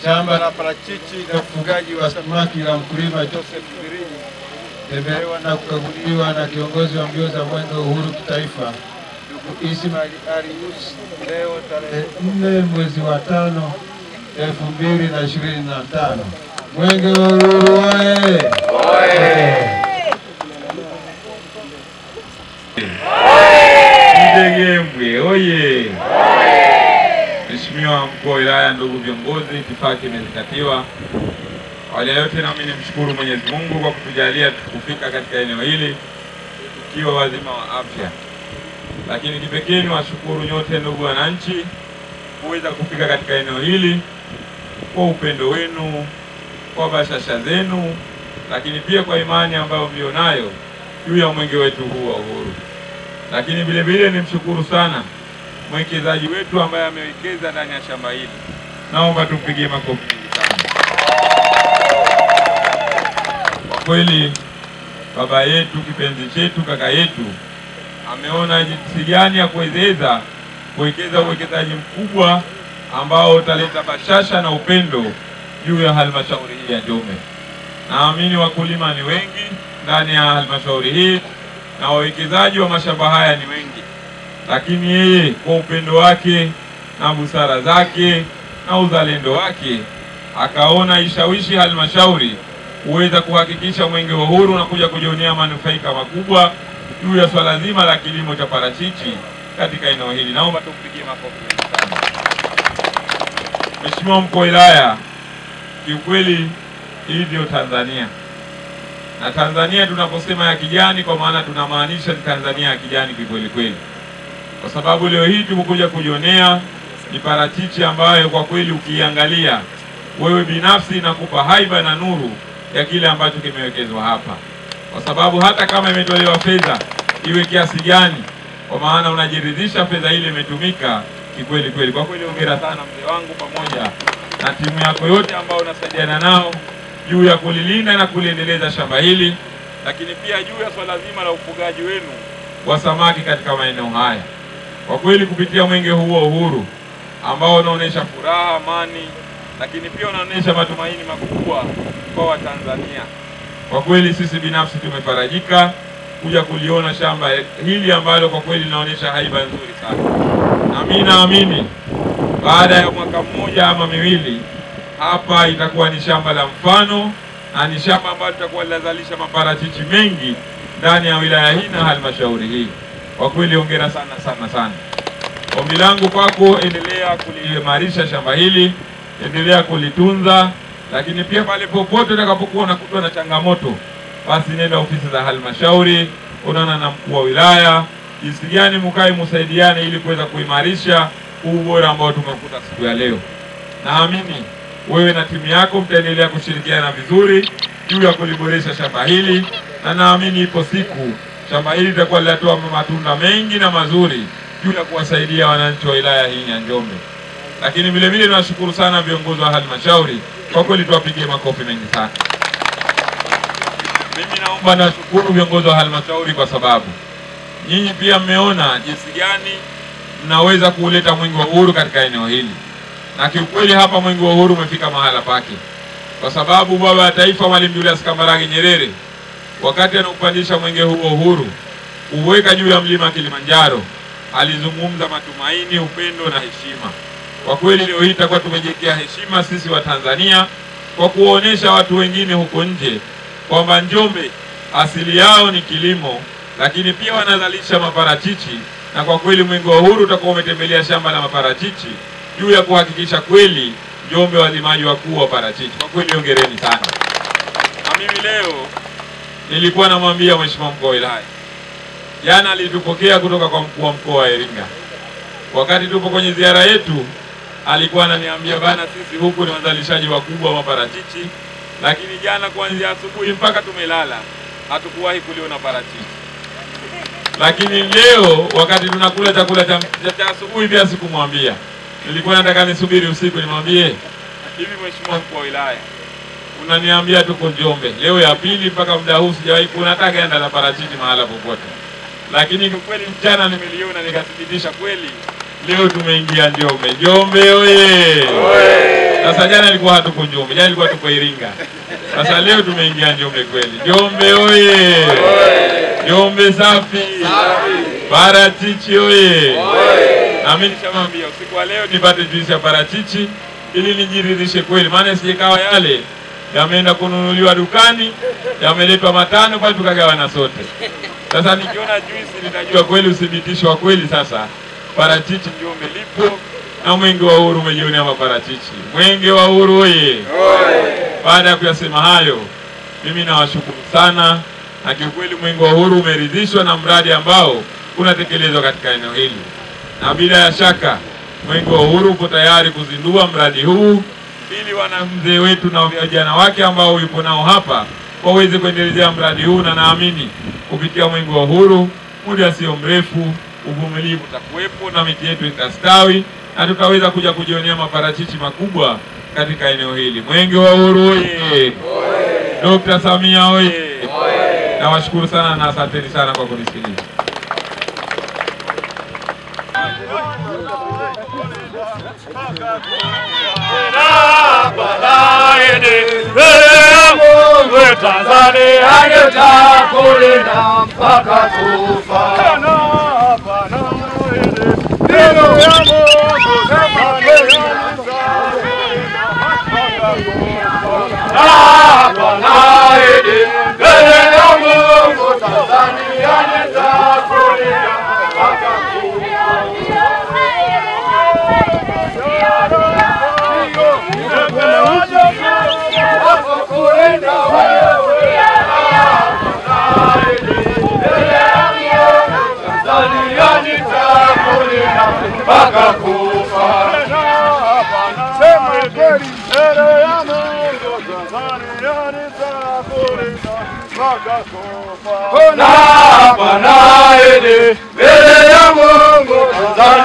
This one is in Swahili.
Shamba la parachichi na ufugaji wa samaki la mkulima Joseph Birinyi tembelewa na kukaguliwa na kiongozi wa mbio za mwenge wa uhuru kitaifa ndugu Ismail Ali Yus leo tarehe 4 mwezi wa 5 2025. Mwenge wa uhuru oye! Ndegembwe oye! Mheshimiwa mkuu wa wilaya, ndugu viongozi, itifaki imezingatiwa. Awali ya yote nami nimshukuru Mwenyezi Mungu kwa kutujalia kufika katika eneo hili tukiwa wazima wa afya. Lakini kipekee niwashukuru nyote ndugu wananchi kuweza kufika katika eneo hili kwa upendo wenu, kwa bashasha zenu, lakini pia kwa imani ambayo mlionayo juu ya mwenge wetu huu wa uhuru. Lakini vile vile nimshukuru sana mwekezaji wetu ambaye amewekeza ndani ya shamba hili. Naomba tumpigie makofi mengi sana. Kwa kweli baba yetu, kipenzi chetu, kaka yetu ameona jinsi gani ya kuweza kuwekeza uwekezaji mkubwa ambao utaleta bashasha na upendo juu ya halmashauri hii ya Njombe. Naamini wakulima ni wengi ndani ya halmashauri hii na wawekezaji wa mashamba haya ni wengi. Lakini yeye kwa upendo wake na busara zake na uzalendo wake akaona ishawishi halmashauri kuweza kuhakikisha mwenge wa uhuru na kuja kujionea manufaika makubwa juu ya swala zima la kilimo cha parachichi katika eneo hili. Naomba tukupigie makofi sana. Mheshimiwa mkuu wa wilaya, kiukweli hii ndio Tanzania. Na Tanzania tunaposema ya kijani kwa maana tunamaanisha ni Tanzania ya kijani kweli kweli. Kwa sababu leo hii tumekuja kujionea ni parachichi ambayo kwa kweli ukiangalia wewe binafsi inakupa haiba na nuru ya kile ambacho kimewekezwa hapa. Kwa sababu hata kama imetolewa fedha iwe kiasi gani, kwa maana unajiridhisha fedha ile imetumika kikweli kweli. Kwa kweli hongera sana mzee wangu pamoja na timu yako yote ambao unasaidiana nao juu ya kulilinda na kuliendeleza shamba hili, lakini pia juu ya swala zima la ufugaji wenu wa samaki katika maeneo haya. Kwa kweli kupitia mwenge huu wa uhuru ambao unaonesha furaha, amani, lakini pia unaonesha matumaini makubwa kwa Watanzania. Kwa kweli sisi binafsi tumefarajika kuja kuliona shamba hili ambalo kwa kweli linaonesha haiba nzuri sana. Na mimi naamini baada ya mwaka mmoja ama miwili hapa itakuwa ni shamba la mfano na ni shamba ambalo litakuwa linazalisha maparachichi mengi ndani ya wilaya hii na halmashauri hii. Kwa kweli hongera sana. Ombi langu kwako, endelea kuliimarisha shamba hili, endelea kulitunza, lakini pia pale popote utakapokuwa unakutwa na changamoto, basi nenda ofisi za halmashauri, onana na mkuu wa wilaya, jinsi gani mkae msaidiane ili kuweza kuimarisha ubora ambao tumekuta siku ya leo. Naamini wewe na timu yako mtaendelea kushirikiana vizuri juu ya kuliboresha shamba hili, na naamini ipo siku shamba hili litakuwa linatoa matunda mengi na mazuri juu ya kuwasaidia wananchi wa wilaya hii ya Njombe. Lakini vile vile tunashukuru sana viongozi wa halmashauri, kwa kweli tuwapigie makofi mengi sana. Mimi naomba nashukuru viongozi wa halmashauri kwa sababu nyinyi pia mmeona jinsi gani mnaweza kuleta mwenge wa uhuru katika eneo hili. Na kiukweli hapa mwenge wa uhuru umefika mahala pake. Kwa sababu baba wa taifa Mwalimu Julius Kambarage Nyerere wakati anaupandisha mwenge huu wa uhuru uweka juu ya mlima Kilimanjaro, alizungumza matumaini, upendo na heshima. Kwa kweli leo hii tutakuwa tumejekea heshima sisi wa Tanzania kwa kuonesha watu wengine huko nje kwamba Njombe asili yao ni kilimo, lakini pia wanazalisha maparachichi. Na kwa kweli mwenge wa uhuru utakuwa umetembelea shamba la maparachichi juu ya kuhakikisha kweli Njombe walimaji wakuu wa parachichi. Kwa kweli hongereni sana. Na mimi leo nilikuwa namwambia Mheshimiwa Mkuu wa Wilaya, jana alitupokea kutoka kwa mkuu wa mkoa wa Iringa. Wakati tupo kwenye ziara yetu, alikuwa ananiambia bana, sisi huku ni wazalishaji wakubwa wa parachichi, lakini jana kuanzia asubuhi mpaka tumelala hatukuwahi kuliona parachichi. Lakini leo wakati tunakula chakula cha asubuhi pia sikumwambia. Nilikuwa nataka nisubiri usiku nimwambie, hivi Mheshimiwa Mkuu wa Wilaya, unaniambia tuko Njombe. Leo ya pili mpaka muda huu sijawahi kuona hata ganda la parachichi mahala popote. Lakini kwa kweli mchana nimeliona nikathibitisha kweli leo tumeingia Njombe. Njombe oye! Sasa jana ilikuwa hatuko Njombe, jana ilikuwa tuko Iringa. Sasa leo tumeingia Njombe kweli. Njombe oye! Njombe safi! Parachichi oye! Na mimi nishamwambia usiku wa leo nipate juisi ya parachichi ili nijiridhishe kweli, maana sijekawa yale yameenda kununuliwa dukani, yameletwa matano pale tukagawana sote. Sasa nikiona juisi nitajua kweli uthibitisho wa kweli sasa parachichi Njombe lipo na Mwenge wa Uhuru umejionea maparachichi. Mwenge wa Uhuru oye! Baada ya kuyasema hayo, mimi nawashukuru sana, na kiukweli Mwenge wa Uhuru umeridhishwa na mradi ambao unatekelezwa katika eneo hili. Na bila ya shaka Mwenge wa Uhuru uko tayari kuzindua mradi huu ili wanamzee wetu na vijana wake ambao yupo nao hapa waweze kuendelezea mradi huu, na naamini kupitia Mwenge wa Uhuru muda sio mrefu uvumilivu utakuwepo na miti yetu itastawi na tutaweza kuja kujionea maparachichi makubwa katika eneo hili. Mwenge wa Uhuru oye! Dr. Samia oye! Nawashukuru sana na asanteni sana kwa kunisikiliza. Tanzania itakulinda mpaka kufa. Mpaka kufa. Sema kweli, mbele ya Mungu Tanzania nitakulinda mpaka kufa. Na hapa naahidi mbele ya Mungu Tanzania